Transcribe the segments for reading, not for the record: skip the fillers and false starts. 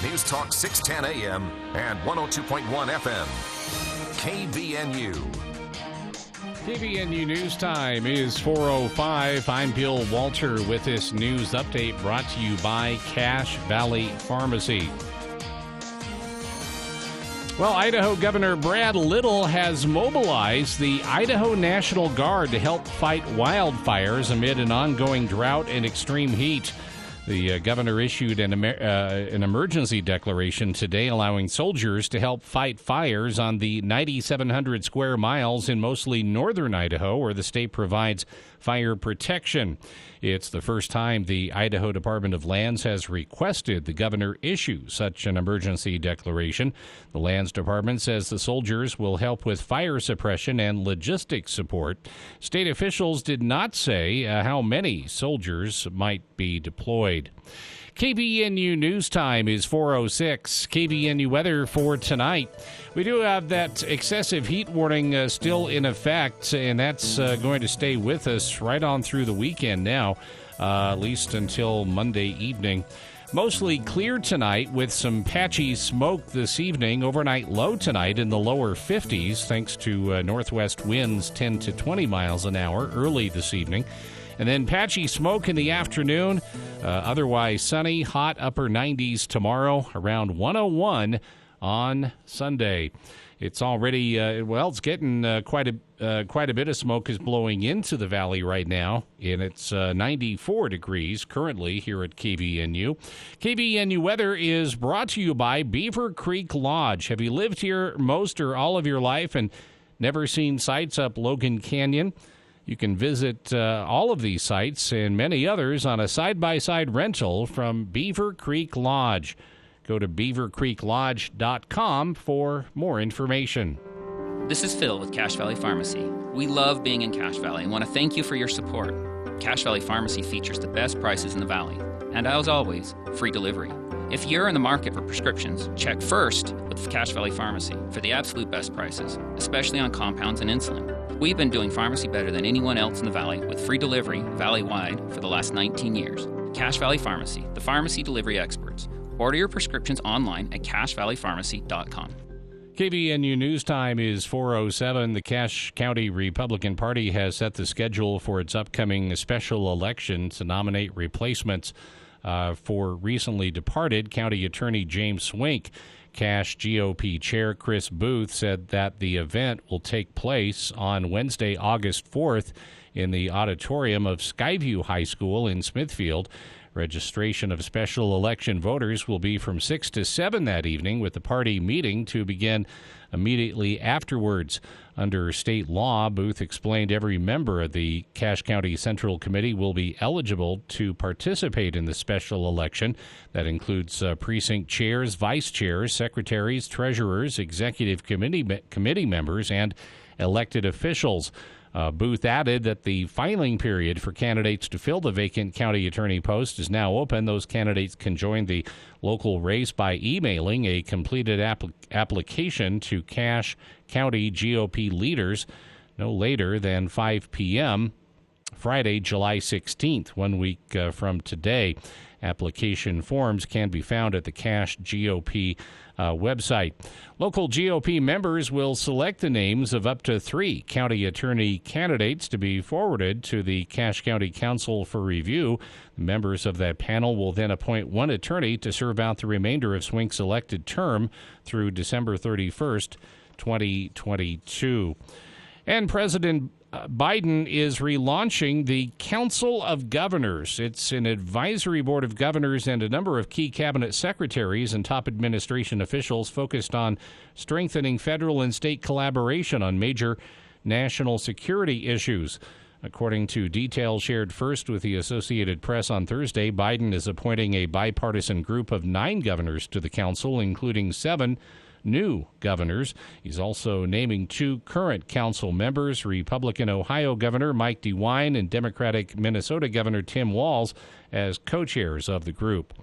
News Talk 610 AM and 102.1 FM. KBNU. KBNU News Time is 4:05. I'm Bill Walter with this news update brought to you by Cache Valley Pharmacy. Well, Idaho Governor Brad Little has mobilized the Idaho National Guard to help fight wildfires amid an ongoing drought and extreme heat. The governor issued an emergency declaration today allowing soldiers to help fight fires on the 9,700 square miles in mostly northern Idaho, where the state provides fire protection. It's the first time the Idaho Department of Lands has requested the governor issue such an emergency declaration. The Lands Department says the soldiers will help with fire suppression and logistics support. State officials did not say how many soldiers might be deployed. KBNU News Time is 4:06. KBNU weather for tonight. We do have that excessive heat warning still in effect, and that's going to stay with us right on through the weekend now, at least until Monday evening. Mostly clear tonight with some patchy smoke this evening. Overnight low tonight in the lower 50s thanks to northwest winds 10 to 20 miles an hour early this evening. And then patchy smoke in the afternoon. Otherwise sunny, hot upper 90s tomorrow, around 101 on Sunday. It's already, it's getting quite a bit of smoke is blowing into the valley right now, and it's 94 degrees currently here at KBNU. KBNU weather is brought to you by Beaver Creek Lodge. Have you lived here most or all of your life and never seen sights up Logan Canyon? You can visit all of these sites and many others on a side-by-side rental from Beaver Creek Lodge. Go to beavercreeklodge.com for more information. This is Phil with Cache Valley Pharmacy. We love being in Cache Valley and want to thank you for your support. Cache Valley Pharmacy features the best prices in the valley, and as always, free delivery. If you're in the market for prescriptions, check first with Cache Valley Pharmacy for the absolute best prices, especially on compounds and insulin. We've been doing pharmacy better than anyone else in the valley with free delivery valley-wide for the last 19 years. Cache Valley Pharmacy, the pharmacy delivery experts. Order your prescriptions online at cachevalleypharmacy.com. KBNU News Time is 4:07. The Cache County Republican Party has set the schedule for its upcoming special election to nominate replacements for recently departed County Attorney James Swink. Cache GOP Chair Chris Booth said that the event will take place on Wednesday, August 4th in the auditorium of Skyview High School in Smithfield. Registration of special election voters will be from 6 to 7 that evening, with the party meeting to begin immediately afterwards. Under state law, Booth explained every member of the Cache County Central Committee will be eligible to participate in the special election. That includes precinct chairs, vice chairs, secretaries, treasurers, executive committee members, and elected officials. Booth added that the filing period for candidates to fill the vacant county attorney post is now open. Those candidates can join the local race by emailing a completed application to Cache County GOP leaders no later than 5 p.m. Friday, July 16th, 1 week from today. Application forms can be found at the Cache GOP website. Local GOP members will select the names of up to 3 county attorney candidates to be forwarded to the Cache County Council for review. The members of that panel will then appoint 1 attorney to serve out the remainder of Swink's elected term through December 31st, 2022. And President Biden is relaunching the Council of Governors. It's an advisory board of governors and a number of key cabinet secretaries and top administration officials focused on strengthening federal and state collaboration on major national security issues. According to details shared first with the Associated Press on Thursday, Biden is appointing a bipartisan group of 9 governors to the council, including 7 new governors. He's also naming 2 current council members, Republican Ohio Governor Mike DeWine and Democratic Minnesota Governor Tim Walz, as co-chairs of the group.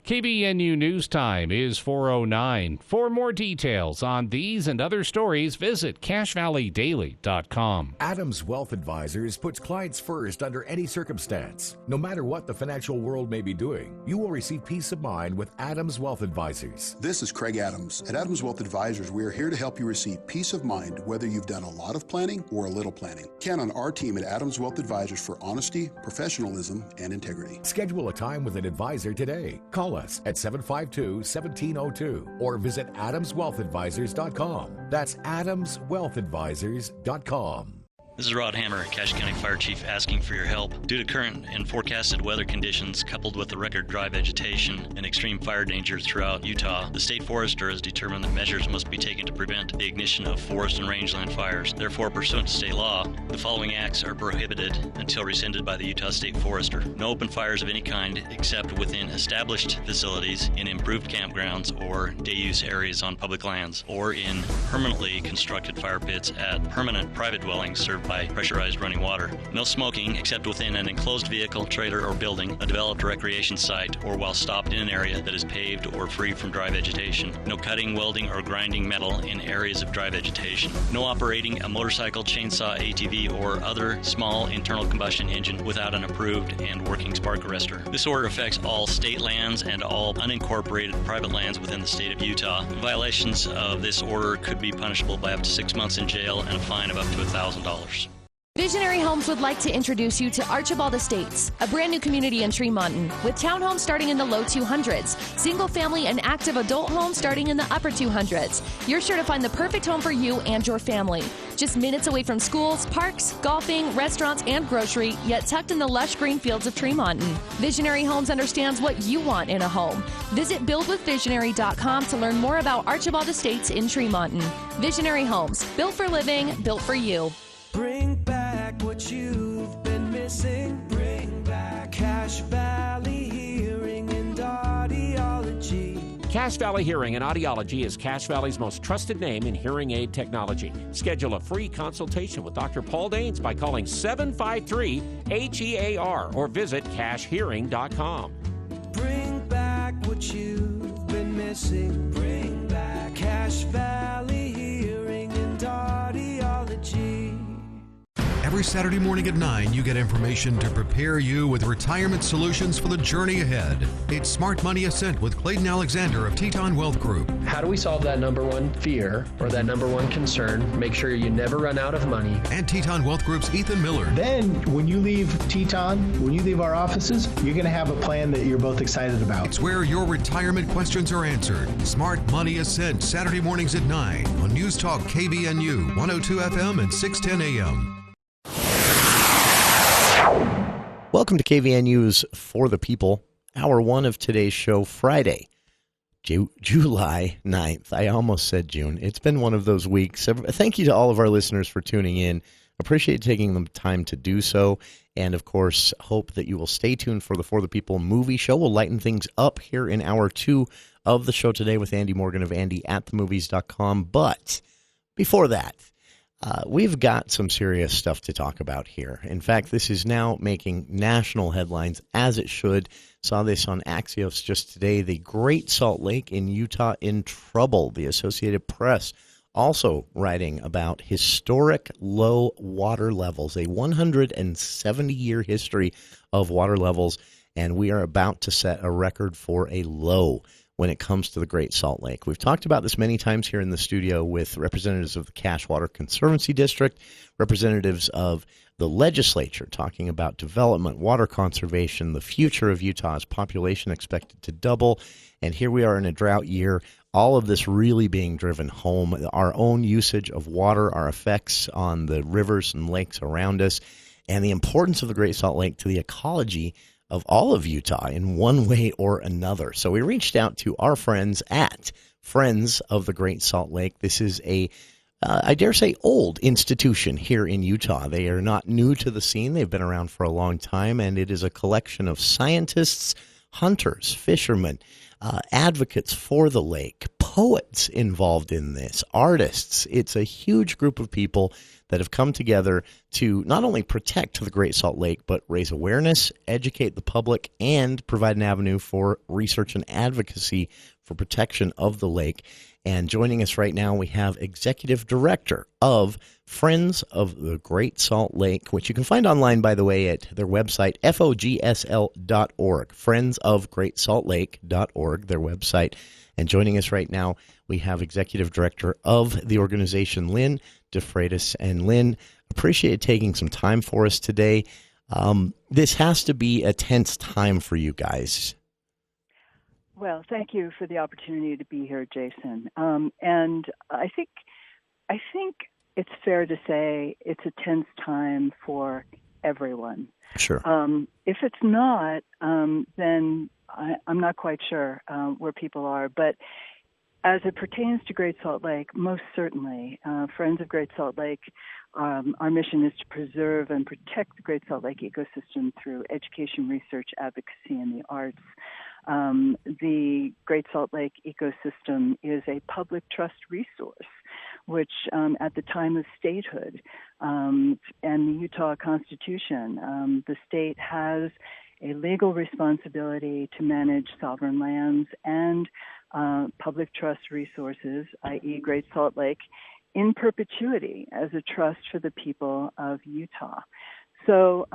KBNU News Time is 4:09. For more details on these and other stories, visit CashValleyDaily.com. Adams Wealth Advisors puts clients first under any circumstance. No matter what the financial world may be doing, you will receive peace of mind with Adams Wealth Advisors. This is Craig Adams. At Adams Wealth Advisors, we are here to help you receive peace of mind whether you've done a lot of planning or a little planning. Count on our team at Adams Wealth Advisors for honesty, professionalism, and integrity. Schedule a time with an advisor today. Call us at 752-1702 or visit adamswealthadvisors.com. That's adamswealthadvisors.com. This is Rod Hammer, Cache County Fire Chief, asking for your help. Due to current and forecasted weather conditions, coupled with the record dry vegetation and extreme fire danger throughout Utah, the state forester has determined that measures must be taken to prevent the ignition of forest and rangeland fires. Therefore, pursuant to state law, the following acts are prohibited until rescinded by the Utah State Forester. No open fires of any kind except within established facilities, in improved campgrounds or day-use areas on public lands, or in permanently constructed fire pits at permanent private dwellings served by pressurized running water. No smoking except within an enclosed vehicle, trailer, or building, a developed recreation site, or while stopped in an area that is paved or free from dry vegetation. No cutting, welding, or grinding metal in areas of dry vegetation. No operating a motorcycle, chainsaw, ATV, or other small internal combustion engine without an approved and working spark arrestor. This order affects all state lands and all unincorporated private lands within the state of Utah. Violations of this order could be punishable by up to 6 months in jail and a fine of up to $1,000. Visionary Homes would like to introduce you to Archibald Estates, a brand new community in Tremonton, with townhomes starting in the low 200s, single family and active adult homes starting in the upper 200s. You're sure to find the perfect home for you and your family. Just minutes away from schools, parks, golfing, restaurants, and grocery, yet tucked in the lush green fields of Tremonton. Visionary Homes understands what you want in a home. Visit buildwithvisionary.com to learn more about Archibald Estates in Tremonton. Visionary Homes, built for living, built for you. Bring back what you've been missing. Bring back Cache Valley Hearing and Audiology. Cache Valley Hearing and Audiology is Cache Valley's most trusted name in hearing aid technology. Schedule a free consultation with Dr. Paul Daines by calling 753-HEAR or visit CacheHearing.com. Bring back what you've been missing. Bring back Cache Valley Hearing and Audiology. Every Saturday morning at 9, you get information to prepare you with retirement solutions for the journey ahead. It's Smart Money Ascent with Clayton Alexander of Teton Wealth Group. How do we solve that number one fear or that number one concern? Make sure you never run out of money. And Teton Wealth Group's Ethan Miller. Then, when you leave Teton, when you leave our offices, you're going to have a plan that you're both excited about. It's where your retirement questions are answered. Smart Money Ascent, Saturday mornings at 9 on News Talk KBNU, 102 FM and 610 AM. Welcome to KVNU's For the People, hour one of today's show, Friday, July 9th. I almost said June. It's been one of those weeks. Thank you to all of our listeners for tuning in. Appreciate taking the time to do so. And, of course, hope that you will stay tuned for the People movie show. We'll lighten things up here in hour two of the show today with Andy Morgan of AndyAtTheMovies.com. But before that, we've got some serious stuff to talk about here. In fact, this is now making national headlines, as it should. Saw this on Axios just today. The Great Salt Lake in Utah in trouble. The Associated Press also writing about historic low water levels, a 170-year history of water levels, and we are about to set a record for a low when it comes to the Great Salt Lake. We've talked about this many times here in the studio with representatives of the Cache Water Conservancy District, representatives of the legislature talking about development, water conservation, the future of Utah's population expected to double, and here we are in a drought year. All of this really being driven home, our own usage of water, our effects on the rivers and lakes around us, and the importance of the Great Salt Lake to the ecology of all of Utah in one way or another. So we reached out to our friends at Friends of the Great Salt Lake. This is a, I dare say, old institution here in Utah. They are not new to the scene. They've been around for a long time, and it is a collection of scientists, hunters, fishermen, advocates for the lake, poets involved in this, artists. It's a huge group of people that have come together to not only protect the Great Salt Lake, but raise awareness, educate the public, and provide an avenue for research and advocacy for protection of the lake. And joining us right now, we have Executive Director of Friends of the Great Salt Lake, which you can find online, by the way, at their website, fogsl.org, friendsofgreatsaltlake.org, their website. And joining us right now, we have Executive Director of the organization, Lynn DeFreitas. And Lynn, appreciate taking some time for us today. This has to be a tense time for you guys. Well, thank you for the opportunity to be here, Jason. And I think it's fair to say it's a tense time for everyone. Sure. If it's not, then I'm not quite sure where people are. But as it pertains to Great Salt Lake, most certainly, Friends of Great Salt Lake, our mission is to preserve and protect the Great Salt Lake ecosystem through education, research, advocacy, and the arts. The Great Salt Lake ecosystem is a public trust resource, which at the time of statehood and the Utah Constitution, the state has a legal responsibility to manage sovereign lands and public trust resources, i.e. Great Salt Lake, in perpetuity as a trust for the people of Utah. So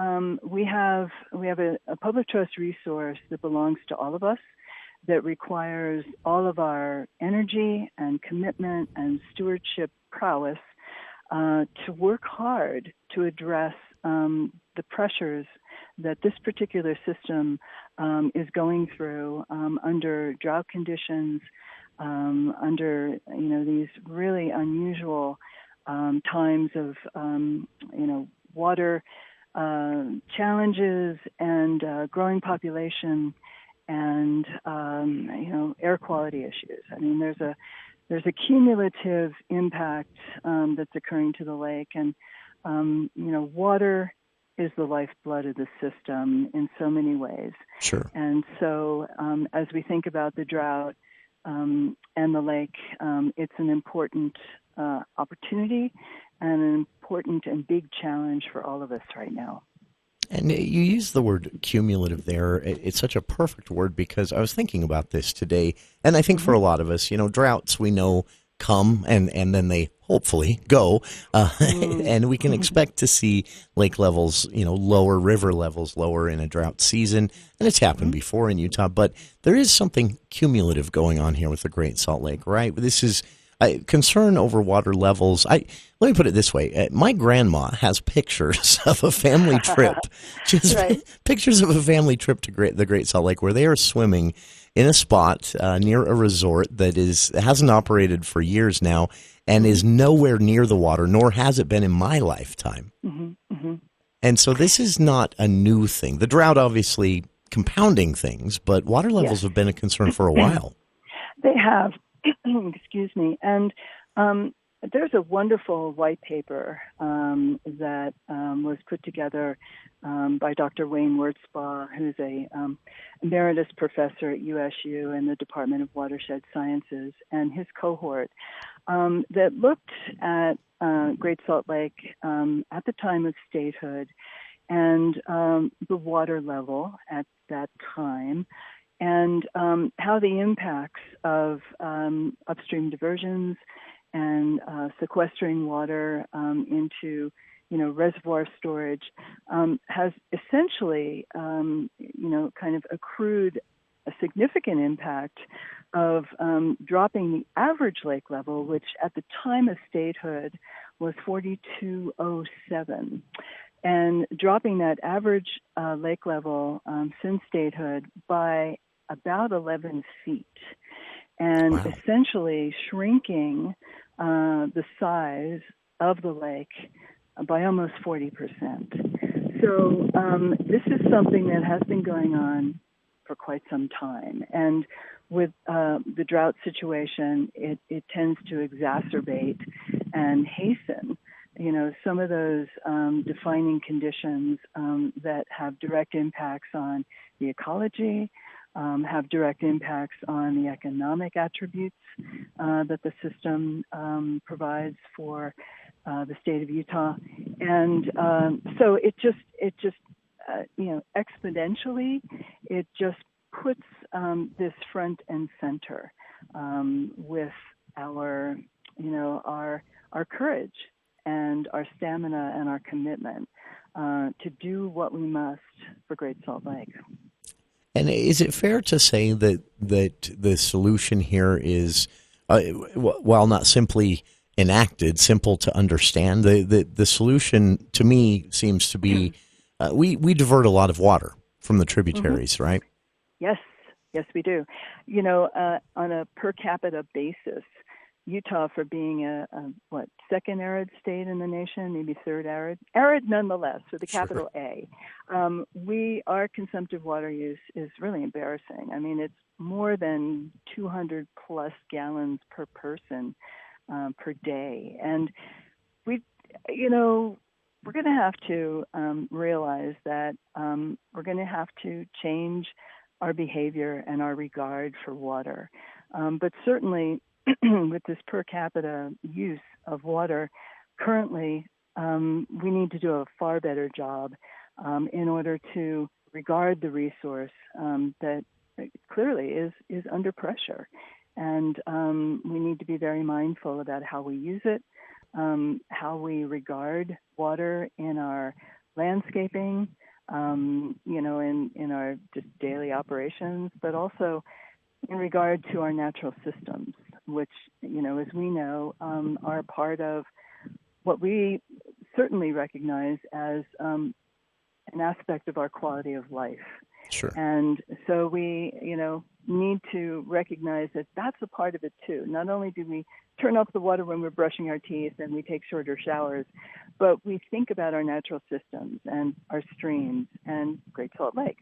we have a public trust resource that belongs to all of us, that requires all of our energy and commitment and stewardship prowess to work hard to address the pressures that this particular system is going through under drought conditions, under these really unusual times of water challenges and growing population and air quality issues. I mean, there's a cumulative impact that's occurring to the lake, and water is the lifeblood of the system in so many ways. Sure. And so as we think about the drought and the lake, it's an important opportunity and an important and big challenge for all of us right now. And you use the word cumulative there. It's such a perfect word because I was thinking about this today, and I think for a lot of us, droughts we know come and then they hopefully go, and we can expect to see lake levels, lower, river levels lower in a drought season, and it's happened before in Utah, but there is something cumulative going on here with the Great Salt Lake, right? This is concern over water levels. Let me put it this way. My grandma has pictures of a family trip, pictures of a family trip to the Great Salt Lake where they are swimming in a spot near a resort that hasn't operated for years now and is nowhere near the water, nor has it been in my lifetime. Mm-hmm, mm-hmm. And so this is not a new thing. The drought obviously compounding things, but water levels have been a concern for a while. They have. Excuse me. And there's a wonderful white paper that was put together by Dr. Wayne Wurtzbaugh, who's a emeritus professor at USU in the Department of Watershed Sciences, and his cohort that looked at Great Salt Lake at the time of statehood and the water level at that time, and how the impacts of upstream diversions and sequestering water into, reservoir storage has essentially, kind of accrued a significant impact of dropping the average lake level, which at the time of statehood was 4207. And dropping that average lake level since statehood by about 11 feet, and essentially shrinking the size of the lake by almost 40%. So this is something that has been going on for quite some time. And with the drought situation, it tends to exacerbate and hasten some of those defining conditions that have direct impacts on the ecology, have direct impacts on the economic attributes that the system provides for the state of Utah, and so it just exponentially, it just puts this front and center with our courage and our stamina and our commitment to do what we must for Great Salt Lake. And is it fair to say that the solution here is, while not simply enacted, simple to understand, the solution to me seems to be we divert a lot of water from the tributaries, right? Yes, we do. On a per capita basis, Utah, for being a second arid state in the nation, maybe third arid nonetheless, with a capital A, our consumptive water use is really embarrassing. I mean, it's more than 200 plus gallons per person per day, and we're going to have to realize that we're going to have to change our behavior and our regard for water, but certainly. With this per capita use of water, currently we need to do a far better job in order to regard the resource that clearly is under pressure. And we need to be very mindful about how we use it, how we regard water in our landscaping, in our just daily operations, but also in regard to our natural systems, which, as we know, are part of what we certainly recognize as an aspect of our quality of life. Sure. And so we, need to recognize that that's a part of it too. Not only do we turn off the water when we're brushing our teeth and we take shorter showers, but we think about our natural systems and our streams and Great Salt Lake.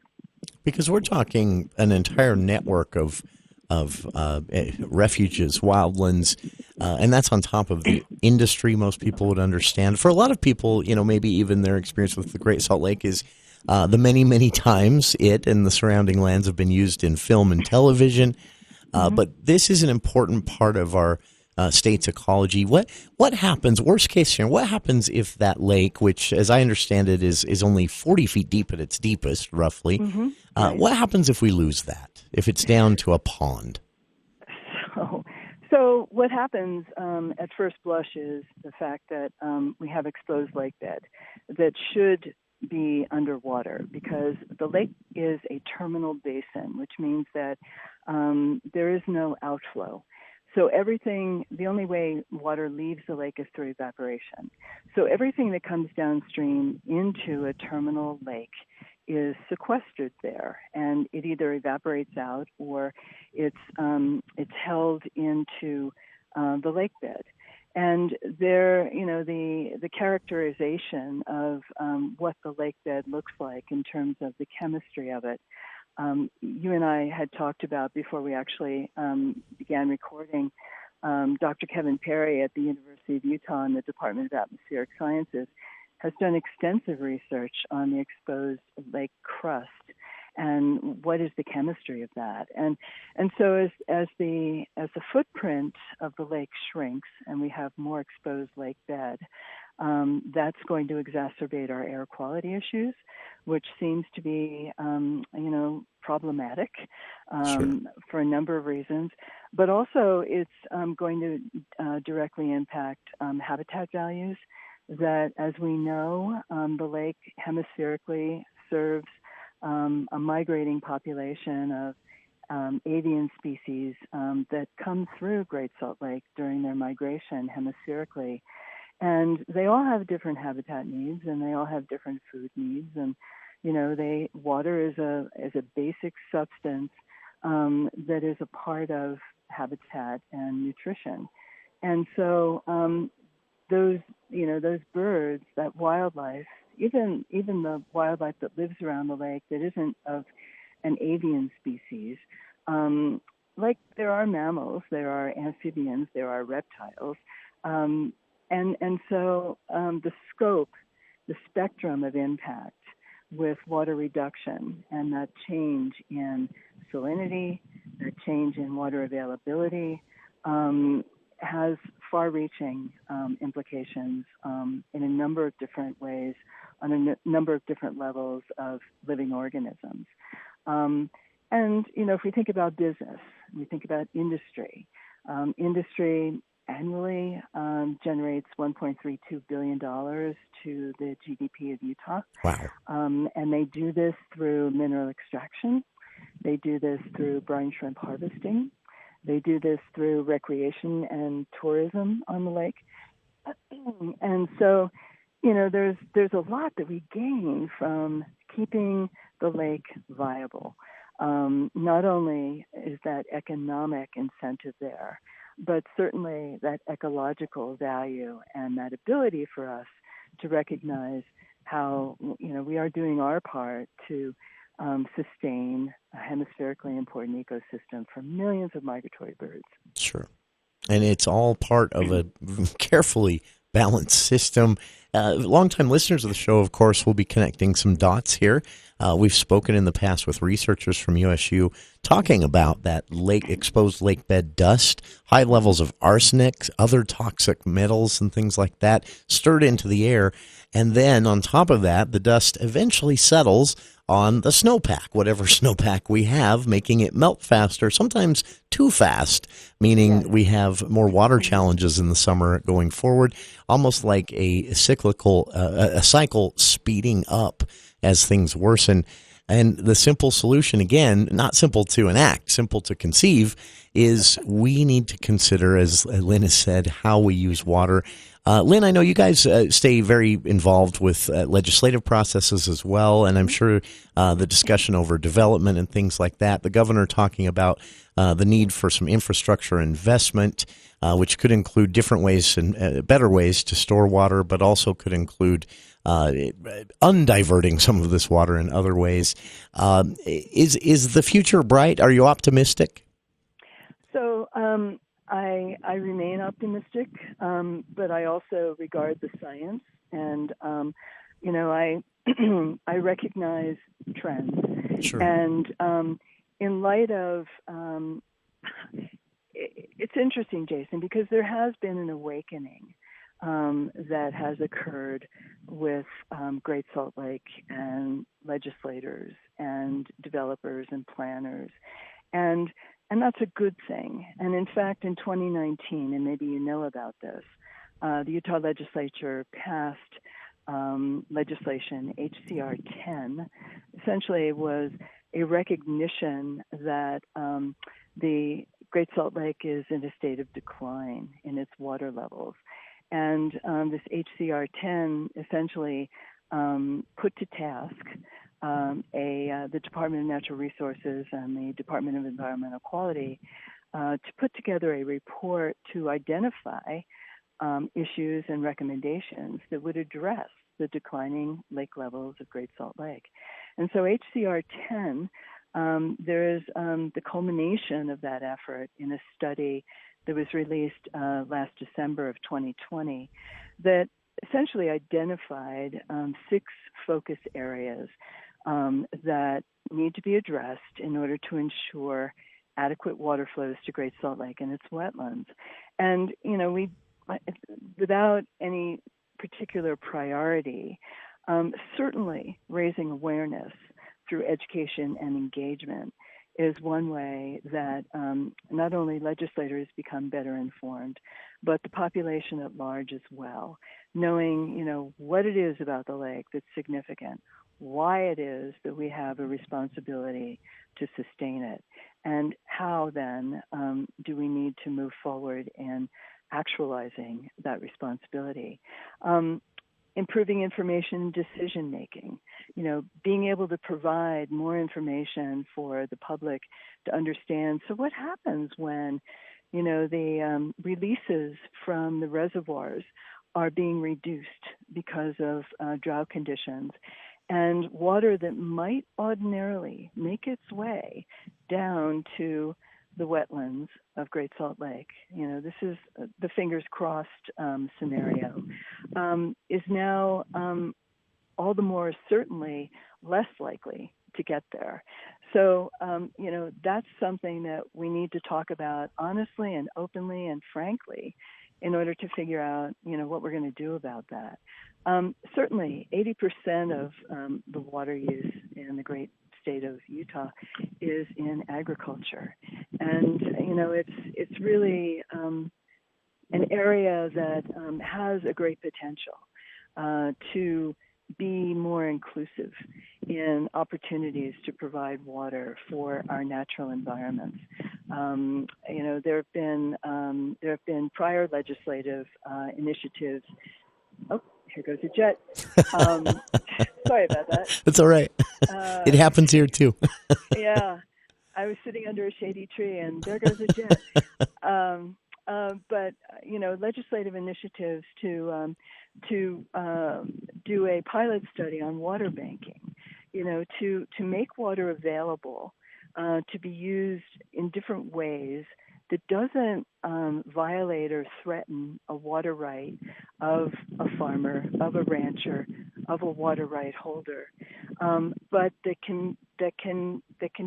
Because we're talking an entire network of refuges, wildlands, and that's on top of the industry most people would understand. For a lot of people, maybe even their experience with the Great Salt Lake is the many, many times it and the surrounding lands have been used in film and television. But this is an important part of our state's ecology. What happens, worst case scenario, what happens if that lake, which as I understand it is only 40 feet deep at its deepest, roughly, Right. What happens if we lose that, if it's down to a pond? So what happens at first blush is the fact that we have exposed lake bed that should be underwater, because the lake is a terminal basin, which means that there is no outflow. So the only way water leaves the lake is through evaporation. So everything that comes downstream into a terminal lake is sequestered there, and it either evaporates out or it's held into the lake bed. And there, the characterization of what the lake bed looks like in terms of the chemistry of it, you and I had talked about before we actually began recording. Dr. Kevin Perry at the University of Utah in the Department of Atmospheric Sciences has done extensive research on the exposed lake crust and what is the chemistry of that. And so as the footprint of the lake shrinks and we have more exposed lake bed, that's going to exacerbate our air quality issues, which seems to be problematic for a number of reasons. But also it's going to directly impact habitat values. That, as we know, the lake hemispherically serves a migrating population of avian species that come through Great Salt Lake during their migration hemispherically. And they all have different habitat needs, and they all have different food needs. And, water is a basic substance that is a part of habitat and nutrition. And so those birds, that wildlife, even the wildlife that lives around the lake that isn't of an avian species, like there are mammals, there are amphibians, there are reptiles, and so the scope, the spectrum of impact with water reduction and that change in salinity, that change in water availability, has far-reaching implications in a number of different ways, on a number of different levels of living organisms. And, if we think about business, we think about industry. Industry annually generates $1.32 billion to the GDP of Utah. Wow. And they do this through mineral extraction. They do this through brine shrimp harvesting. They do this through recreation and tourism on the lake. And so, there's a lot that we gain from keeping the lake viable. Not only is that economic incentive there, but certainly that ecological value and that ability for us to recognize how, we are doing our part to sustain a hemispherically important ecosystem for millions of migratory birds. Sure. And it's all part of a carefully balanced system. Longtime listeners of the show, of course, will be connecting some dots here. We've spoken in the past with researchers from USU talking about that exposed lake bed dust, high levels of arsenic, other toxic metals and things like that stirred into the air. And then on top of that, the dust eventually settles on the snowpack, whatever snowpack we have, making it melt faster, sometimes too fast, meaning we have more water challenges in the summer going forward, almost like a cyclical, a cycle speeding up as things worsen. And the simple solution, again, not simple to enact, simple to conceive, is we need to consider, as Lynn has said, how we use water. Lynn, I know you guys stay very involved with legislative processes as well, and I'm sure the discussion over development and things like that, the governor talking about the need for some infrastructure investment, which could include different ways and better ways to store water, but also could include undiverting some of this water in other ways. Is the future bright? Are you optimistic? So I remain optimistic, but I also regard the science, and I recognize trends. Sure. And in light of it's interesting, Jason, because there has been an awakening that has occurred with Great Salt Lake and legislators and developers and planners, and that's a good thing. And in fact, in 2019, and maybe you know about this, the Utah legislature passed legislation, HCR 10, essentially was a recognition that the Great Salt Lake is in a state of decline in its water levels. And this HCR 10 essentially put to task the Department of Natural Resources and the Department of Environmental Quality to put together a report to identify issues and recommendations that would address the declining lake levels of Great Salt Lake. And so HCR 10, there is the culmination of that effort in a study that was released last December of 2020 that essentially identified 6 focus areas that need to be addressed in order to ensure adequate water flows to Great Salt Lake and its wetlands. And, we, without any particular priority, certainly raising awareness through education and engagement is one way that not only legislators become better informed, but the population at large as well, knowing, what it is about the lake that's significant, why it is that we have a responsibility to sustain it, and how then do we need to move forward in actualizing that responsibility. Improving information decision-making, being able to provide more information for the public to understand. So what happens when, the releases from the reservoirs are being reduced because of drought conditions, and water that might ordinarily make its way down to the wetlands of Great Salt Lake, this is the fingers crossed scenario, is now all the more certainly less likely to get there. So, that's something that we need to talk about honestly and openly and frankly in order to figure out, what we're going to do about that. Certainly, 80% of the water use in the great state of Utah is in agriculture. And, it's really an area that has a great potential to be more inclusive in opportunities to provide water for our natural environments. There have been prior legislative initiatives. Oh, here goes a jet. Sorry about that. It's all right. It happens here too. Yeah, I was sitting under a shady tree, and there goes a jet. But legislative initiatives to do a pilot study on water banking, to make water available to be used in different ways that doesn't violate or threaten a water right of a farmer, of a rancher, of a water right holder, but that can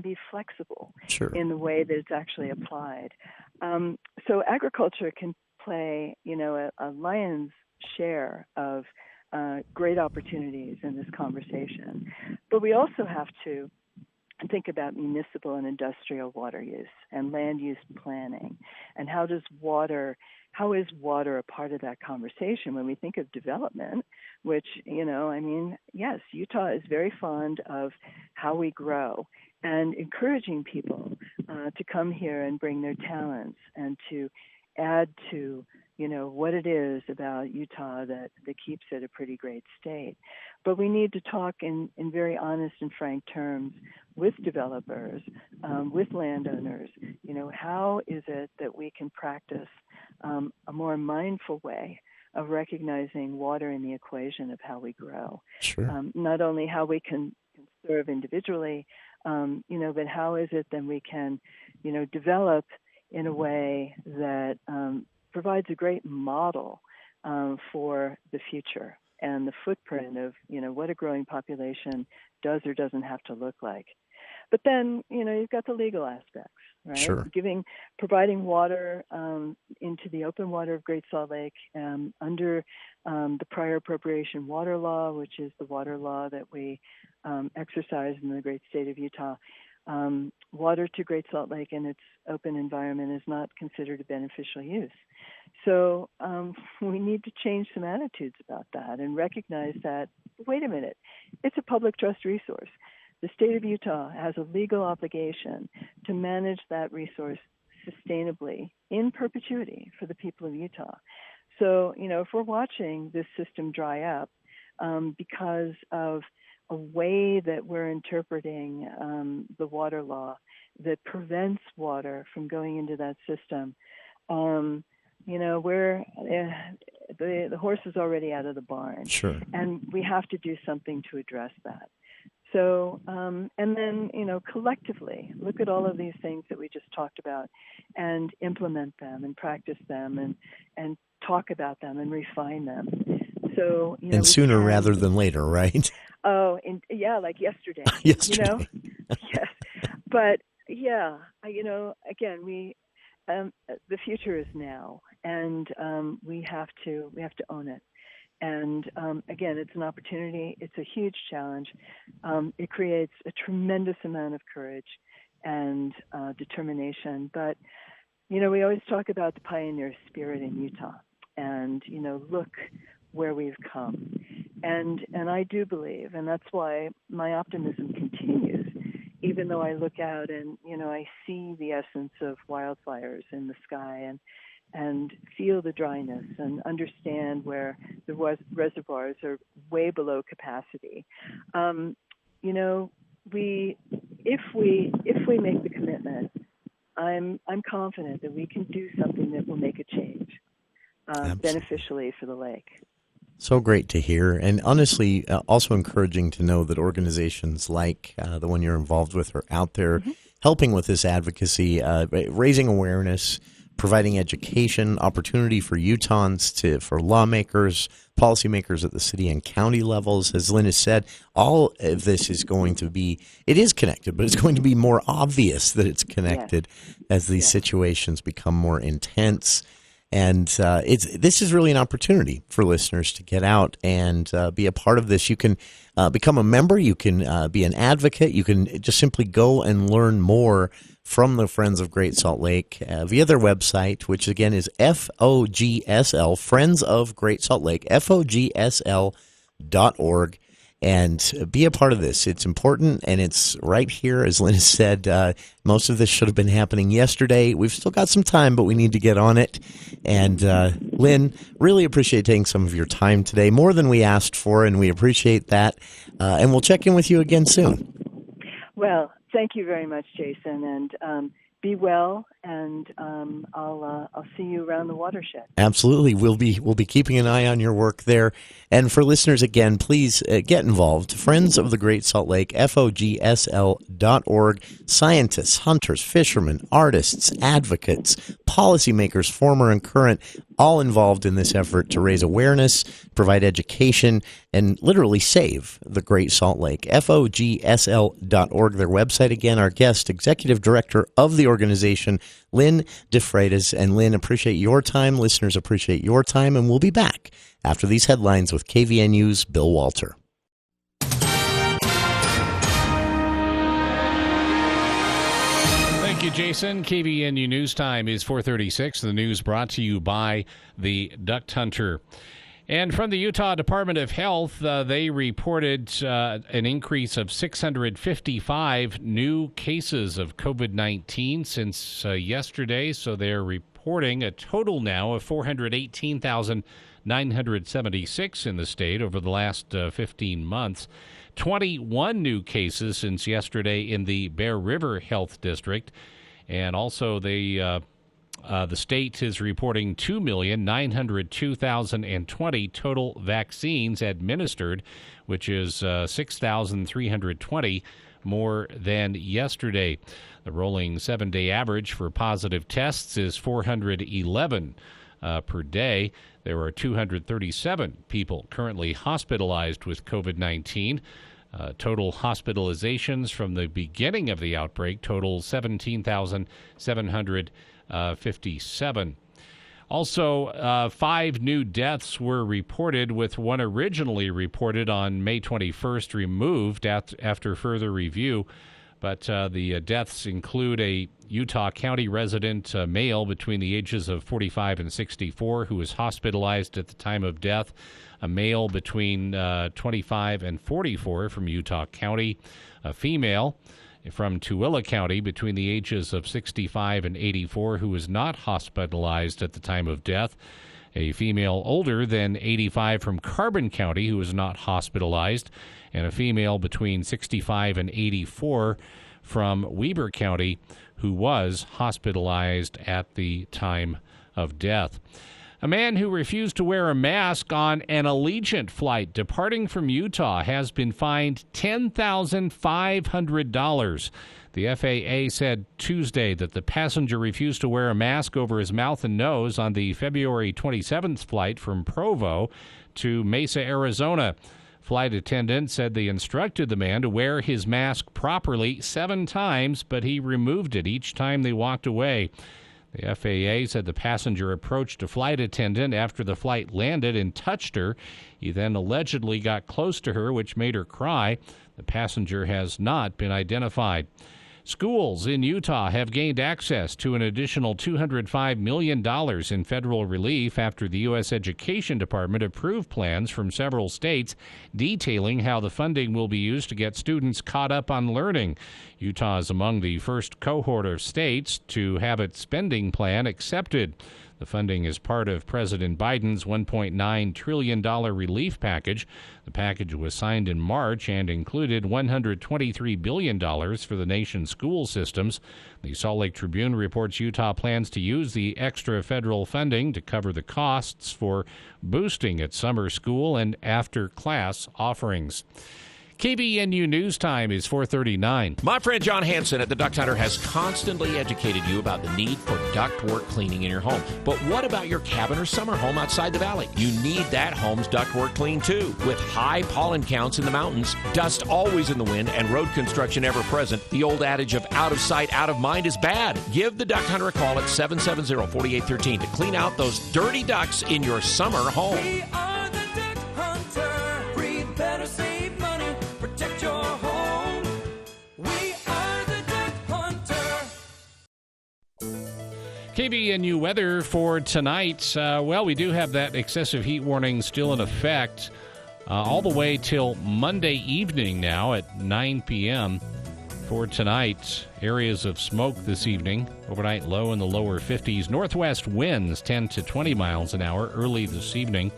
be flexible in the way that it's actually applied. So agriculture can play, a lion's share of great opportunities in this conversation. But we also have to think about municipal and industrial water use and land use planning. And how is water a part of that conversation when we think of development, which, yes, Utah is very fond of how we grow and encouraging people to come here and bring their talents and to add to, what it is about Utah that keeps it a pretty great state. But we need to talk in very honest and frank terms with developers, with landowners, how is it that we can practice a more mindful way of recognizing water in the equation of how we grow. Sure. Not only how we can serve individually, but how is it that we can, develop in a way that provides a great model for the future and the footprint of, what a growing population does or doesn't have to look like. But then, you've got the legal aspects, right? Sure. Providing water into the open water of Great Salt Lake under the prior appropriation water law, which is the water law that we exercise in the great state of Utah. Water to Great Salt Lake in its open environment is not considered a beneficial use. So we need to change some attitudes about that and recognize that, wait a minute, it's a public trust resource. The state of Utah has a legal obligation to manage that resource sustainably in perpetuity for the people of Utah. So, if we're watching this system dry up because of a way that we're interpreting the water law that prevents water from going into that system, the horse is already out of the barn. Sure. And we have to do something to address that. So, and then, collectively look at all of these things that we just talked about and implement them and practice them and talk about them and refine them. So, and sooner rather than later, right? Oh, like yesterday. Yesterday. Yes. But yeah, again, the future is now, and we have to own it. And again, it's an opportunity. It's a huge challenge. It creates a tremendous amount of courage and determination. But, we always talk about the pioneer spirit in Utah and, look where we've come. And I do believe, and that's why my optimism continues, even though I look out and, I see the essence of wildfires in the sky and feel the dryness and understand where the reservoirs are way below capacity. If we make the commitment, I'm confident that we can do something that will make a change beneficially for the lake. So great to hear, and honestly, also encouraging to know that organizations like the one you're involved with are out there helping with this advocacy, raising awareness, providing education, opportunity for Utahns, for lawmakers, policymakers at the city and county levels. As Lynn has said, all of this is it is connected, but it's going to be more obvious that it's connected as these situations become more intense. And this is really an opportunity for listeners to get out and be a part of this. You can become a member. You can be an advocate. You can just simply go and learn more from the Friends of Great Salt Lake via their website, which again is FOGSL, Friends of Great Salt Lake, FOGSL.org. And be a part of this. It's important, and it's right here. As Lynn has said, most of this should have been happening yesterday. We've still got some time, but we need to get on it. And Lynn, really appreciate taking some of your time today, more than we asked for, and we appreciate that. And we'll check in with you again soon. Well, thank you very much, Jason, and be well, and I'll see you around the watershed. Absolutely. We'll be keeping an eye on your work there. And for listeners, again, please get involved. Friends of the Great Salt Lake, FOGSL.org. Scientists, hunters, fishermen, artists, advocates, policymakers, former and current, all involved in this effort to raise awareness, provide education, and literally save the Great Salt Lake. FOGSL.org, their website again. Our guest, Executive Director of the organization, Lynn DeFreitas. And Lynn, appreciate your time. Listeners appreciate your time. And we'll be back after these headlines with KVNU's Bill Walter. Thank you, Jason. KVNU News Time is 4:36. The news brought to you by the Duck Hunter. And from the Utah Department of Health, they reported an increase of 655 new cases of COVID-19 since yesterday. So they're reporting a total now of 418,976 in the state over the last 15 months. 21 new cases since yesterday in the Bear River Health District. And also the state is reporting 2,902,020 total vaccines administered, which is 6,320 more than yesterday. The rolling 7-day average for positive tests is 411 per day. There are 237 people currently hospitalized with COVID-19. Total hospitalizations from the beginning of the outbreak total 17,757. Also, 5 new deaths were reported, with one originally reported on May 21st removed after further review. But the deaths include a Utah County resident, male between the ages of 45 and 64, who was hospitalized at the time of death, a male between 25 and 44 from Utah County, a female from Tooele County between the ages of 65 and 84 who was not hospitalized at the time of death, a female older than 85 from Carbon County who was not hospitalized, and a female between 65 and 84 from Weber County who was hospitalized at the time of death. A man who refused to wear a mask on an Allegiant flight departing from Utah has been fined $10,500. The FAA said Tuesday that the passenger refused to wear a mask over his mouth and nose on the February 27th flight from Provo to Mesa, Arizona. Flight attendant said they instructed the man to wear his mask properly 7 times, but he removed it each time they walked away. The FAA said the passenger approached a flight attendant after the flight landed and touched her. He then allegedly got close to her, which made her cry. The passenger has not been identified. Schools in Utah have gained access to an additional $205 million in federal relief after the U.S. Education Department approved plans from several states detailing how the funding will be used to get students caught up on learning. Utah is among the first cohort of states to have its spending plan accepted. The funding is part of President Biden's $1.9 trillion relief package. The package was signed in March and included $123 billion for the nation's school systems. The Salt Lake Tribune reports Utah plans to use the extra federal funding to cover the costs for boosting its summer school and after-class offerings. KBNU News Time is 4:39. My friend John Hansen at the Duct Hunter has constantly educated you about the need for ductwork cleaning in your home. But what about your cabin or summer home outside the valley? You need that home's ductwork cleaned too. With high pollen counts in the mountains, dust always in the wind, and road construction ever present, the old adage of out of sight, out of mind is bad. Give the Duct Hunter a call at 770-4813 to clean out those dirty ducts in your summer home. We are the Duct Hunter. Breathe better, save money, protect your home. We are the Duct Hunter. KBNU weather for tonight. We do have that excessive heat warning still in effect all the way till Monday evening now at 9 p.m. For tonight, areas of smoke this evening. Overnight low in the lower 50s. Northwest winds 10 to 20 miles an hour early this evening.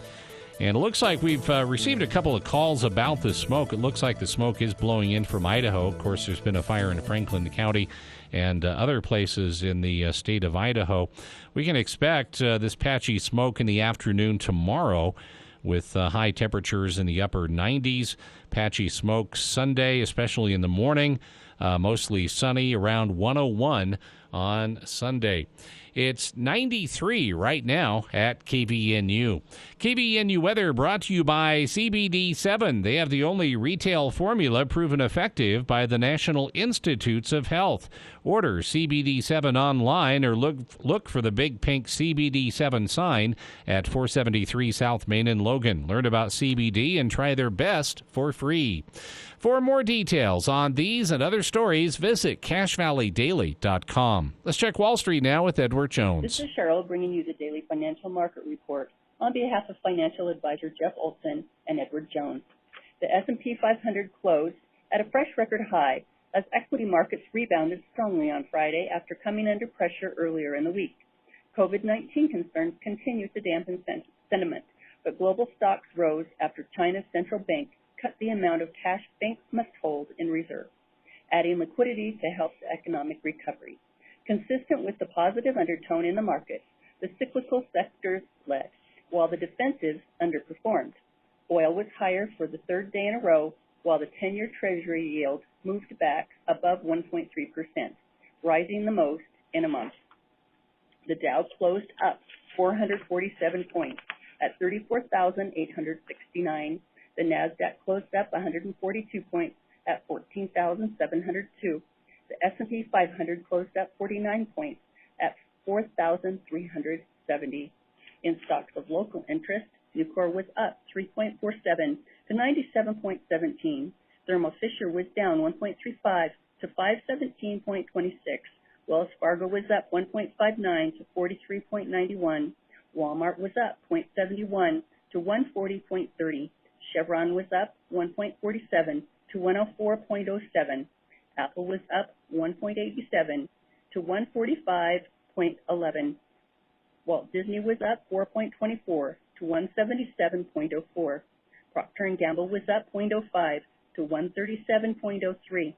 And it looks like we've received a couple of calls about the smoke. It looks like the smoke is blowing in from Idaho. Of course, there's been a fire in Franklin County and other places in the state of Idaho. We can expect this patchy smoke in the afternoon tomorrow with high temperatures in the upper 90s. Patchy smoke Sunday, especially in the morning. Mostly sunny, around 101 on Sunday. It's 93 right now at KBNU. KBNU weather brought to you by CBD7. They have the only retail formula proven effective by the National Institutes of Health. Order CBD7 online or look for the big pink CBD7 sign at 473 South Main in Logan. Learn about CBD and try their best for free. For more details on these and other stories, visit CashValleyDaily.com. Let's check Wall Street now with Edward Jones. This is Cheryl bringing you the Daily Financial Market Report on behalf of financial advisor Jeff Olson and Edward Jones. The S&P 500 closed at a fresh record high as equity markets rebounded strongly on Friday after coming under pressure earlier in the week. COVID-19 concerns continue to dampen sentiment, but global stocks rose after China's central bank cut the amount of cash banks must hold in reserve, adding liquidity to help the economic recovery. Consistent with the positive undertone in the market, the cyclical sectors led, while the defensives underperformed. Oil was higher for the third day in a row, while the 10-year Treasury yield moved back above 1.3%, rising the most in a month. The Dow closed up 447 points at 34,869. The NASDAQ closed up 142 points at 14,702. The S&P 500 closed up 49 points at 4,370. In stocks of local interest, Nucor was up 3.47 to 97.17. Thermo Fisher was down 1.35 to 517.26. Wells Fargo was up 1.59 to 43.91. Walmart was up 0.71 to 140.30. Chevron was up 1.47 to 104.07. Apple was up 1.87 to 145.11. Walt Disney was up 4.24 to 177.04. Procter & Gamble was up 0.05 to 137.03.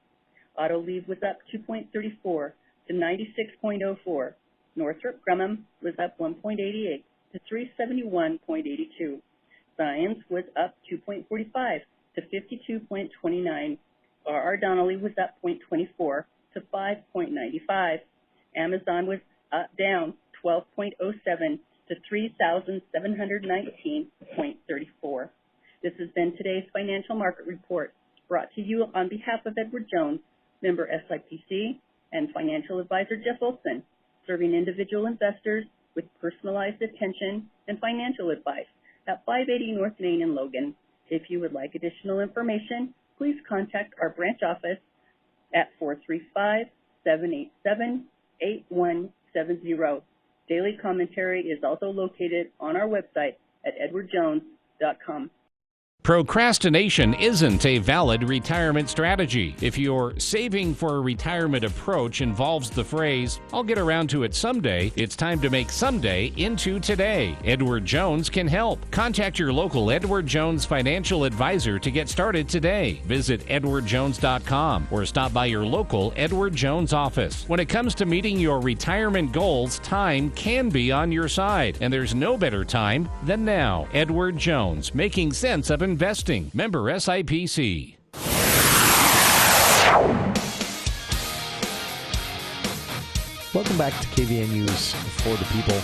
Autoliv was up 2.34 to 96.04. Northrop Grumman was up 1.88 to 371.82. Science was up 2.45 to 52.29. R.R. Donnelley was up 0.24 to 5.95. Amazon was down 12.07 to 3,719.34. This has been today's Financial Market Report, brought to you on behalf of Edward Jones, member SIPC, and financial advisor Jeff Olson, serving individual investors with personalized attention and financial advice at 580 North Main in Logan. If you would like additional information, please contact our branch office at 435-787-8170. Daily commentary is also located on our website at edwardjones.com. Procrastination isn't a valid retirement strategy. If your saving for a retirement approach involves the phrase, "I'll get around to it someday," it's time to make someday into today. Edward Jones can help. Contact your local Edward Jones financial advisor to get started today. Visit edwardjones.com or stop by your local Edward Jones office. When it comes to meeting your retirement goals, time can be on your side, and there's no better time than now. Edward Jones, making sense of investing. Member SIPC. Welcome back to KVN News for the People.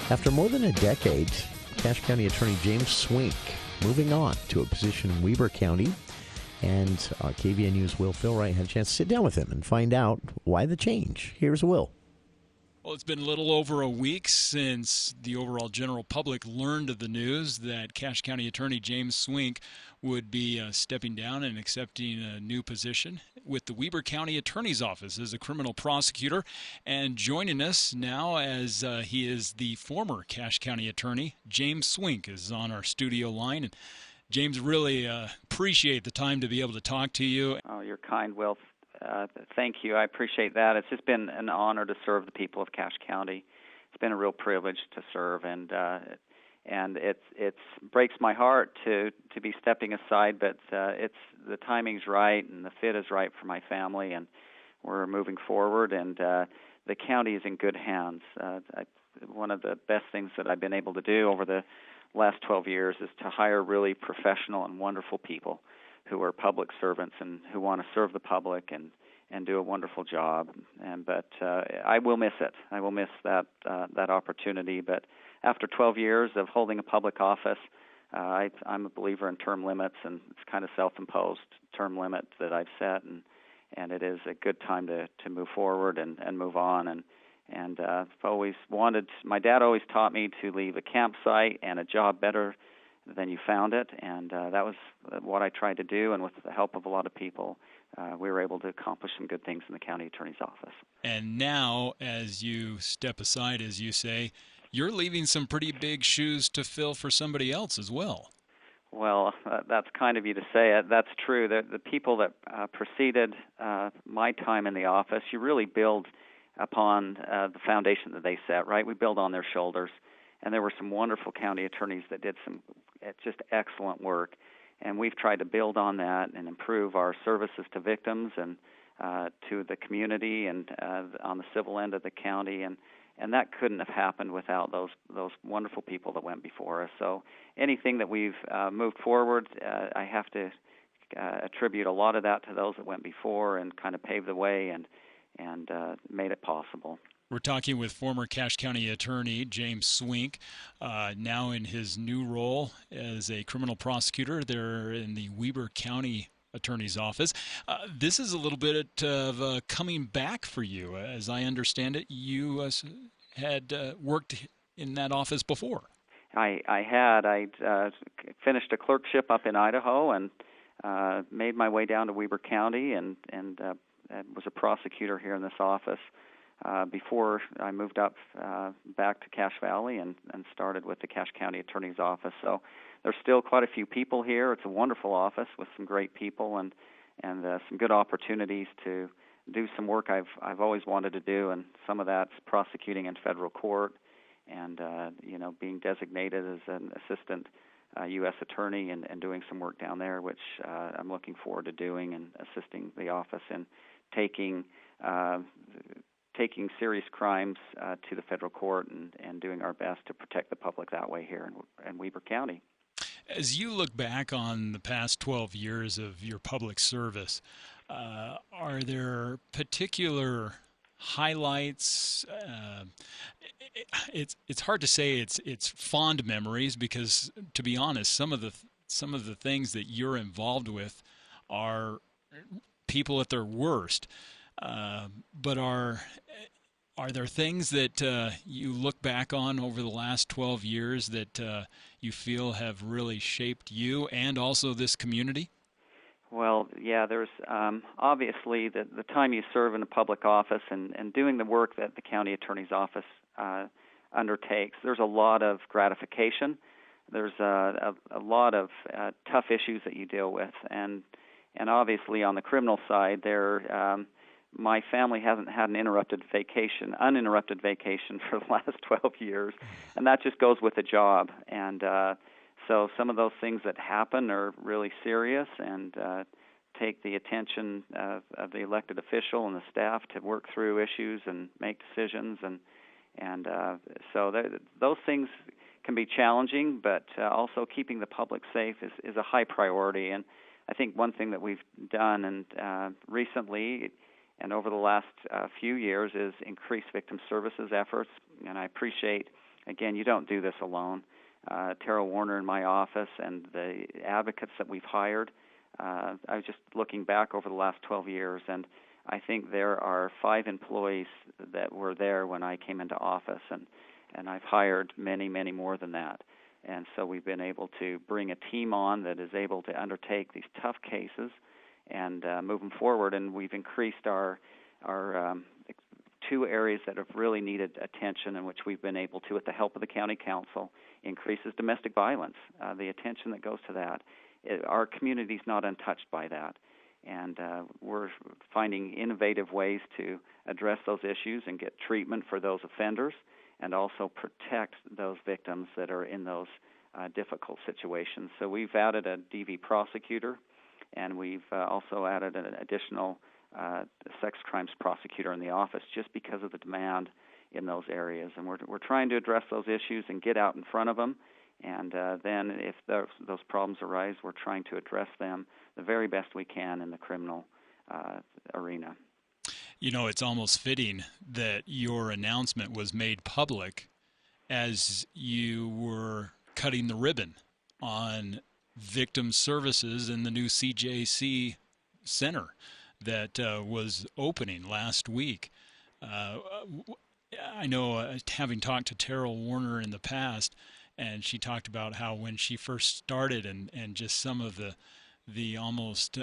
After more than a decade, Cache County Attorney James Swink moving on to a position in Weber County. And KVN News' Will Philwright had a chance to sit down with him and find out why the change. Here's Will. Well, it's been a little over a week since the overall general public learned of the news that Cache County Attorney James Swink would be stepping down and accepting a new position with the Weber County Attorney's Office as a criminal prosecutor. And joining us now, as he is the former Cache County Attorney, James Swink is on our studio line. And James, really appreciate the time to be able to talk to you. Oh, you're kind, Will. Thank you. I appreciate that. It's just been an honor to serve the people of Cache County. It's been a real privilege to serve, and it breaks my heart to be stepping aside, but it's the timing's right and the fit is right for my family, and we're moving forward, and the county is in good hands. One of the best things that I've been able to do over the last 12 years is to hire really professional and wonderful people who are public servants and who want to serve the public and do a wonderful job. But I will miss it. I will miss that opportunity. But after 12 years of holding a public office, I'm a believer in term limits, and it's kind of self-imposed term limit that I've set, and it is a good time to move forward and move on. And I've always wanted. My dad always taught me to leave a campsite and a job better than you found it, and that was what I tried to do, and with the help of a lot of people, we were able to accomplish some good things in the county attorney's office. And now, as you step aside, as you say, you're leaving some pretty big shoes to fill for somebody else as well. Well, that's kind of you to say it. That's true. The people that preceded my time in the office, you really build upon the foundation that they set, right? We build on their shoulders. And there were some wonderful county attorneys that did some just excellent work. And we've tried to build on that and improve our services to victims and to the community and on the civil end of the county. And that couldn't have happened without those wonderful people that went before us. So anything that we've moved forward, I have to attribute a lot of that to those that went before and kind of paved the way and made it possible. We're talking with former Cache County Attorney James Swink, now in his new role as a criminal prosecutor there in the Weber County Attorney's Office. This is a little bit of coming back for you. As I understand it, you had worked in that office before. I had. I finished a clerkship up in Idaho and made my way down to Weber County and was a prosecutor here in this office. Before I moved up back to Cache Valley and started with the Cache County Attorney's Office. So there's still quite a few people here. It's a wonderful office with some great people and some good opportunities to do some work I've always wanted to do, and some of that's prosecuting in federal court and being designated as an assistant U.S. attorney and doing some work down there, which I'm looking forward to doing and assisting the office in taking serious crimes to the federal court and doing our best to protect the public that way here in Weber County. As you look back on the past 12 years of your public service, are there particular highlights? It's hard to say it's fond memories because, to be honest, some of the things that you're involved with are people at their worst. But are there things that you look back on over the last 12 years that you feel have really shaped you and also this community? Well, yeah, there's obviously the time you serve in a public office and doing the work that the county attorney's office undertakes, there's a lot of gratification. There's a lot of tough issues that you deal with. And obviously on the criminal side, my family hasn't had an uninterrupted vacation for the last 12 years, and that just goes with the job. And so some of those things that happen are really serious and take the attention of the elected official and the staff to work through issues and make decisions. And so those things can be challenging, but also keeping the public safe is a high priority. And I think one thing that we've done and recently and over the last few years is increased victim services efforts. And I appreciate, again, you don't do this alone. Terrell Warner in my office and the advocates that we've hired. I was just looking back over the last 12 years, and I think there are 5 employees that were there when I came into office, and I've hired many, many more than that. And so we've been able to bring a team on that is able to undertake these tough cases and move them forward. And we've increased our 2 areas that have really needed attention, and which we've been able to, with the help of the County Council, increases domestic violence. The attention that goes to that. Our community's not untouched by that. And we're finding innovative ways to address those issues and get treatment for those offenders, and also protect those victims that are in those difficult situations. So we've added a DV prosecutor, and we've also added an additional sex crimes prosecutor in the office, just because of the demand in those areas. And we're trying to address those issues and get out in front of them. And then if those problems arise, we're trying to address them the very best we can in the criminal arena. You know, it's almost fitting that your announcement was made public as you were cutting the ribbon on victim services in the new CJC Center that was opening last week. I know, having talked to Terrell Warner in the past, and she talked about how when she first started and just some of the almost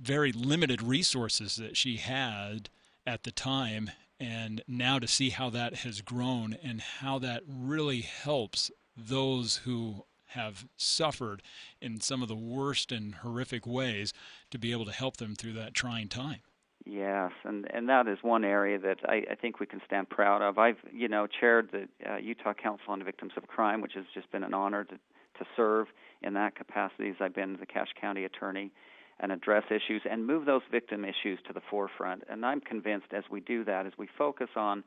very limited resources that she had at the time, and now to see how that has grown and how that really helps those who have suffered in some of the worst and horrific ways, to be able to help them through that trying time. Yes, and that is one area that I think we can stand proud of. I've, chaired the Utah Council on Victims of Crime, which has just been an honor to serve in that capacity as I've been the Cache County Attorney, and address issues and move those victim issues to the forefront. And I'm convinced as we do that, as we focus on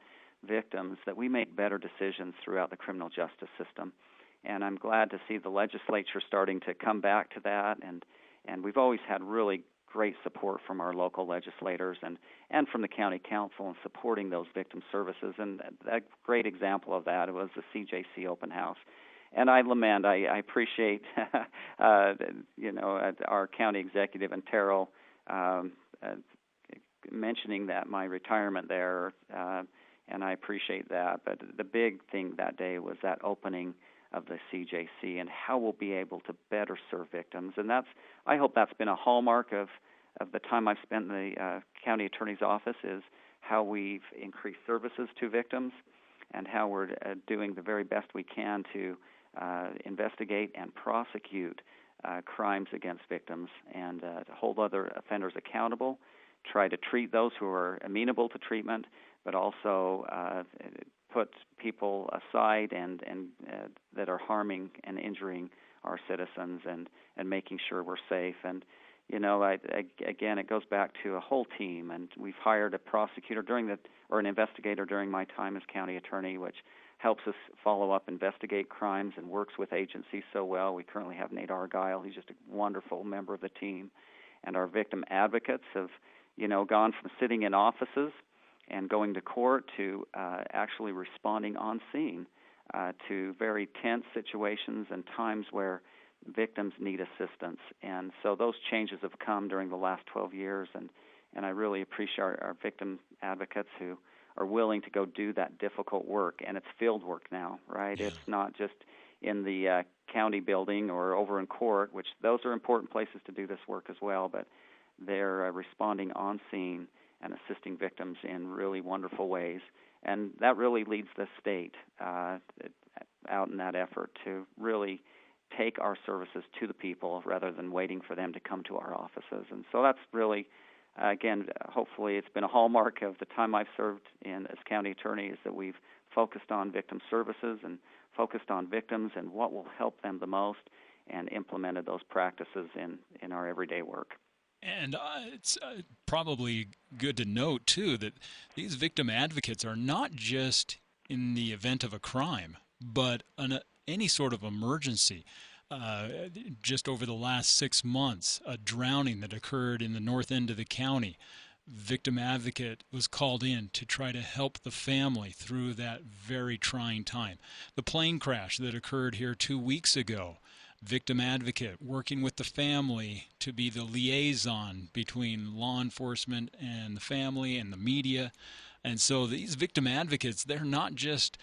victims, that we make better decisions throughout the criminal justice system. And I'm glad to see the legislature starting to come back to that, and we've always had really great support from our local legislators and from the county council in supporting those victim services. And a great example of that was the CJC open house. And I lament, I appreciate, our county executive and Terrell mentioning that my retirement there, and I appreciate that. But the big thing that day was that opening of the CJC and how we'll be able to better serve victims. And I hope that's been a hallmark of the time I've spent in the county attorney's office, is how we've increased services to victims and how we're doing the very best we can to investigate and prosecute crimes against victims, and to hold other offenders accountable, try to treat those who are amenable to treatment, but also put people aside and that are harming and injuring our citizens, and making sure we're safe. And again, it goes back to a whole team, and we've hired a prosecutor or an investigator during my time as county attorney, which helps us follow up, investigate crimes, and works with agencies so well. We currently have Nate Argyle. He's just a wonderful member of the team. And our victim advocates have, gone from sitting in offices and going to court to actually responding on scene to very tense situations and times where victims need assistance. And so those changes have come during the last 12 years, and I really appreciate our victim advocates who are willing to go do that difficult work. And it's field work now, right? Yeah. It's not just in the county building or over in court, which those are important places to do this work as well, but they're responding on scene and assisting victims in really wonderful ways. And that really leads the state out in that effort to really take our services to the people rather than waiting for them to come to our offices. And so that's really, again, hopefully it's been a hallmark of the time I've served as county attorney, is that we've focused on victim services and focused on victims and what will help them the most, and implemented those practices in our everyday work. And it's probably good to note, too, that these victim advocates are not just in the event of a crime, but any sort of emergency. Just over the last 6 months, a drowning that occurred in the north end of the county, victim advocate was called in to try to help the family through that very trying time. The plane crash that occurred here 2 weeks ago, victim advocate working with the family to be the liaison between law enforcement and the family and the media. And so these victim advocates, they're not just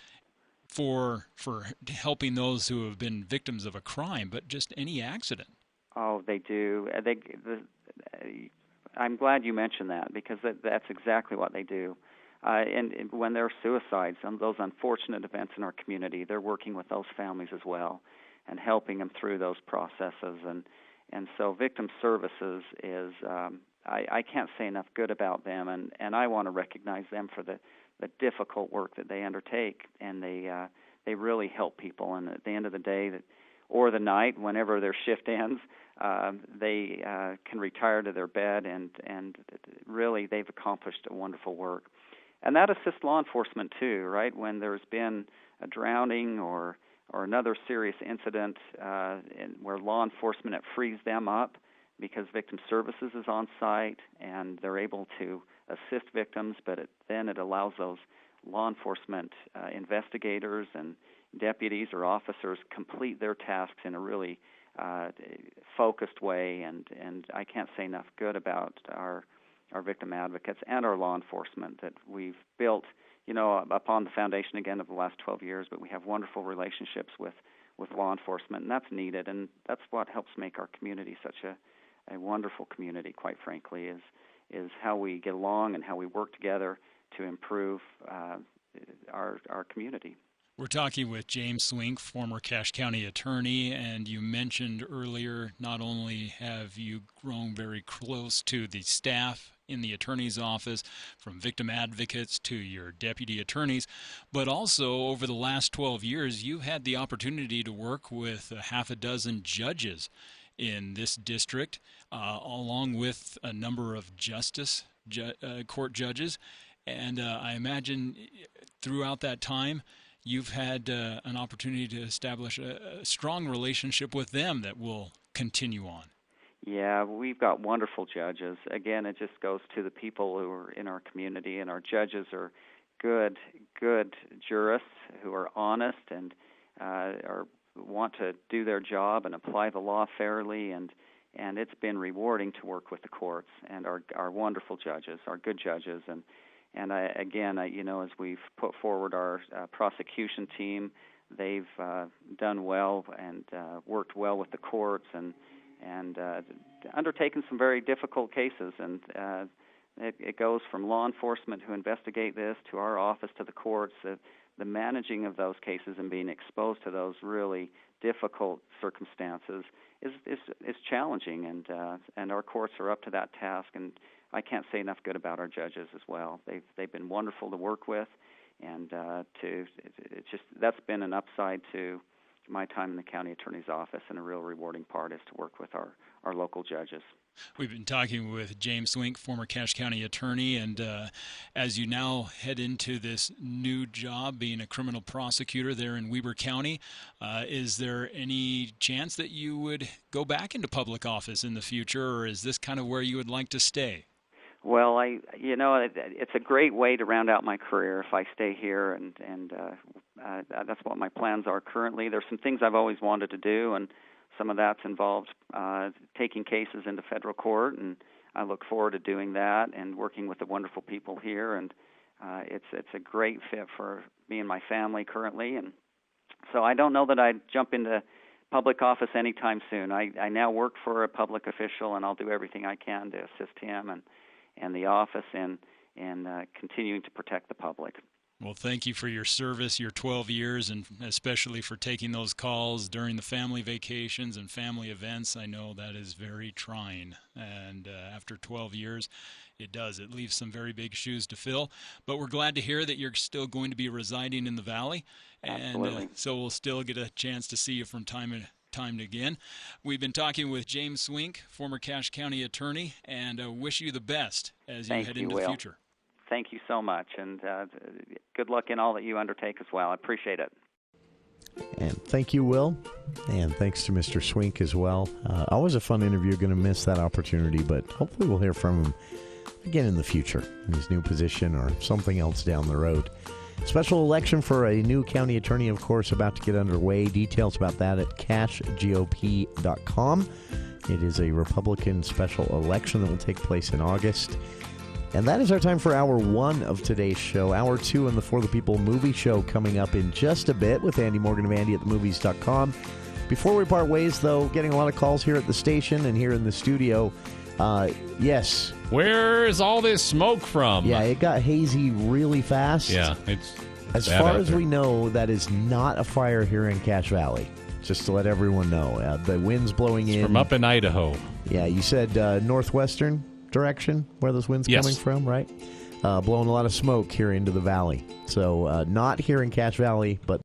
for helping those who have been victims of a crime, but just any accident. Oh, they do. I'm glad you mentioned that, because that's exactly what they do. And when there are suicides, those unfortunate events in our community, they're working with those families as well and helping them through those processes. And so victim services is, I can't say enough good about them, and I want to recognize them for the difficult work that they undertake, and they really help people. And at the end of the day, or the night, whenever their shift ends, they can retire to their bed, and really they've accomplished a wonderful work. And that assists law enforcement too, right? When there's been a drowning or another serious incident where law enforcement, it frees them up because victim services is on site and they're able to assist victims, but then it allows those law enforcement investigators and deputies or officers complete their tasks in a really focused way, and I can't say enough good about our victim advocates and our law enforcement that we've built, upon the foundation again of the last 12 years, but we have wonderful relationships with law enforcement, and that's needed, and that's what helps make our community such a wonderful community, quite frankly, is how we get along and how we work together to improve our community. We're talking with James Swink, former Cache County Attorney, and you mentioned earlier not only have you grown very close to the staff in the attorney's office, from victim advocates to your deputy attorneys, but also over the last 12 years, you've had the opportunity to work with a half a dozen judges in this district, along with a number of court judges. And I imagine throughout that time, you've had an opportunity to establish a strong relationship with them that will continue on. Yeah, we've got wonderful judges. Again, it just goes to the people who are in our community, and our judges are good jurists who are honest and want to do their job and apply the law fairly, and it's been rewarding to work with the courts and our wonderful judges, our good judges, and as we've put forward our prosecution team, they've done well and worked well with the courts and undertaken some very difficult cases. And it goes from law enforcement who investigate this to our office to the courts. The managing of those cases and being exposed to those really difficult circumstances is challenging, and our courts are up to that task. And I can't say enough good about our judges as well. They've been wonderful to work with, and that's been an upside to my time in the county attorney's office, and a real rewarding part is to work with our local judges. We've been talking with James Swink, former Cache County attorney, and as you now head into this new job, being a criminal prosecutor there in Weber County, is there any chance that you would go back into public office in the future, or is this kind of where you would like to stay? Well, it's a great way to round out my career if I stay here, and that's what my plans are currently. There's some things I've always wanted to do, and some of that's involved taking cases into federal court, and I look forward to doing that and working with the wonderful people here. And it's a great fit for me and my family currently, and so I don't know that I'd jump into public office anytime soon. I now work for a public official, and I'll do everything I can to assist him and the office in continuing to protect the public. Well, thank you for your service, your 12 years, and especially for taking those calls during the family vacations and family events. I know that is very trying, and after 12 years, it leaves some very big shoes to fill. But we're glad to hear that you're still going to be residing in the Valley, and so we'll still get a chance to see you from time again. We've been talking with James Swink, former Cache County attorney, and wish you the best as you head into the future. Thank you so much, and good luck in all that you undertake as well. I appreciate it. And thank you, Will, and thanks to Mr. Swink as well. Always a fun interview. Going to miss that opportunity, but hopefully we'll hear from him again in the future in his new position or something else down the road. Special election for a new county attorney, of course, about to get underway. Details about that at cashgop.com. It is a Republican special election that will take place in August. And that is our time for Hour 1 of today's show. Hour 2 in the For the People movie show coming up in just a bit with Andy Morgan of AndyAtTheMovies.com. Before we part ways, though, getting a lot of calls here at the station and here in the studio. Yes. Where is all this smoke from? Yeah, it got hazy really fast. Yeah, it's as far as we know, that is not a fire here in Cache Valley. Just to let everyone know, the wind's blowing in from up in Idaho. Yeah, you said northwestern direction where those winds coming from, right? Blowing a lot of smoke here into the valley. So not here in Cache Valley, but